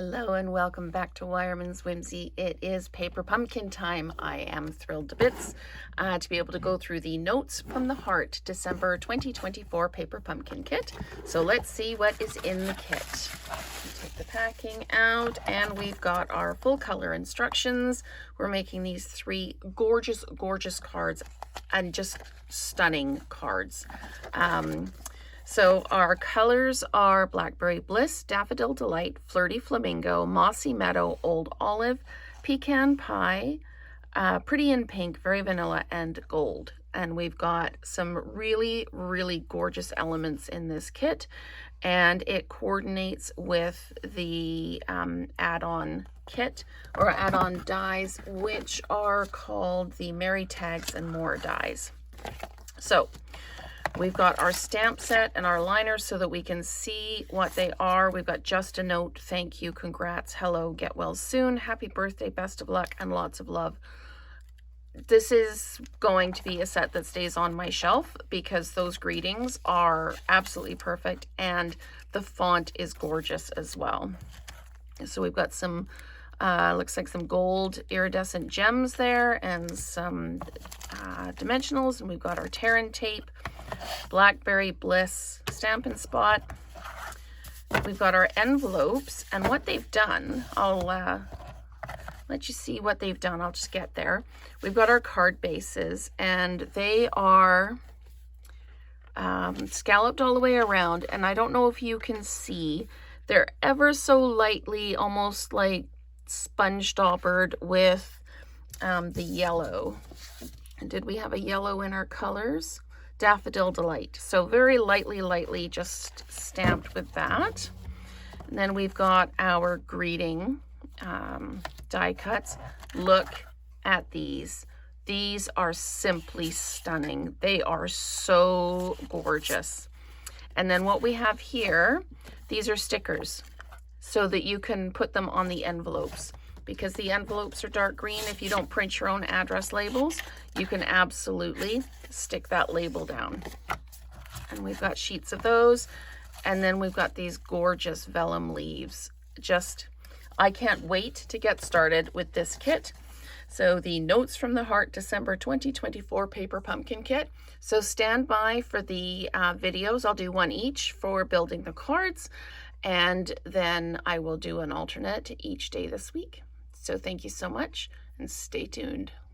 Hello and welcome back to Wireman's Whimsy. It is paper pumpkin time. I am thrilled to bits to be able to go through the Notes from the Heart December 2024 paper pumpkin kit. So let's see what is in the kit. Take the packing out and we've got our full color instructions. We're making these three gorgeous cards and just stunning cards. So our colors are Blackberry Bliss, Daffodil Delight, Flirty Flamingo, Mossy Meadow, Old Olive, Pecan Pie, Pretty in Pink, Very Vanilla, and Gold. And we've got some really gorgeous elements in this kit, and it coordinates with the add-on kit or add-on dies, which are called the Merry Tags and More dies. So we've got our stamp set and our liners so that we can see what they are. We've got just a note, thank you, congrats, hello, get well soon, happy birthday, best of luck, and lots of love. This is going to be a set that stays on my shelf because those greetings are absolutely perfect and the font is gorgeous as well. So we've got some, looks like some gold iridescent gems there and some dimensionals, and we've got our Terran tape, Blackberry Bliss Stampin' Spot. We've got our envelopes, and what they've done, I'll let you see what they've done. I'll just get there. We've got our card bases, and they are scalloped all the way around, and I don't know if you can see, they're ever so lightly, almost like sponge daubered with the yellow. And did we have a yellow in our colors? Daffodil Delight. So very lightly just stamped with that. And then we've got our greeting die cuts. Look at these. These are simply stunning. They are so gorgeous. And then what we have here, these are stickers so that you can put them on the envelopes. Because the envelopes are dark green, if you don't print your own address labels, you can absolutely stick that label down. And we've got sheets of those. And then we've got these gorgeous vellum leaves. I can't wait to get started with this kit. So the Notes from the Heart December 2024 paper pumpkin kit. So stand by for the videos. I'll do one each for building the cards. And then I will do an alternate each day this week. So thank you so much and stay tuned.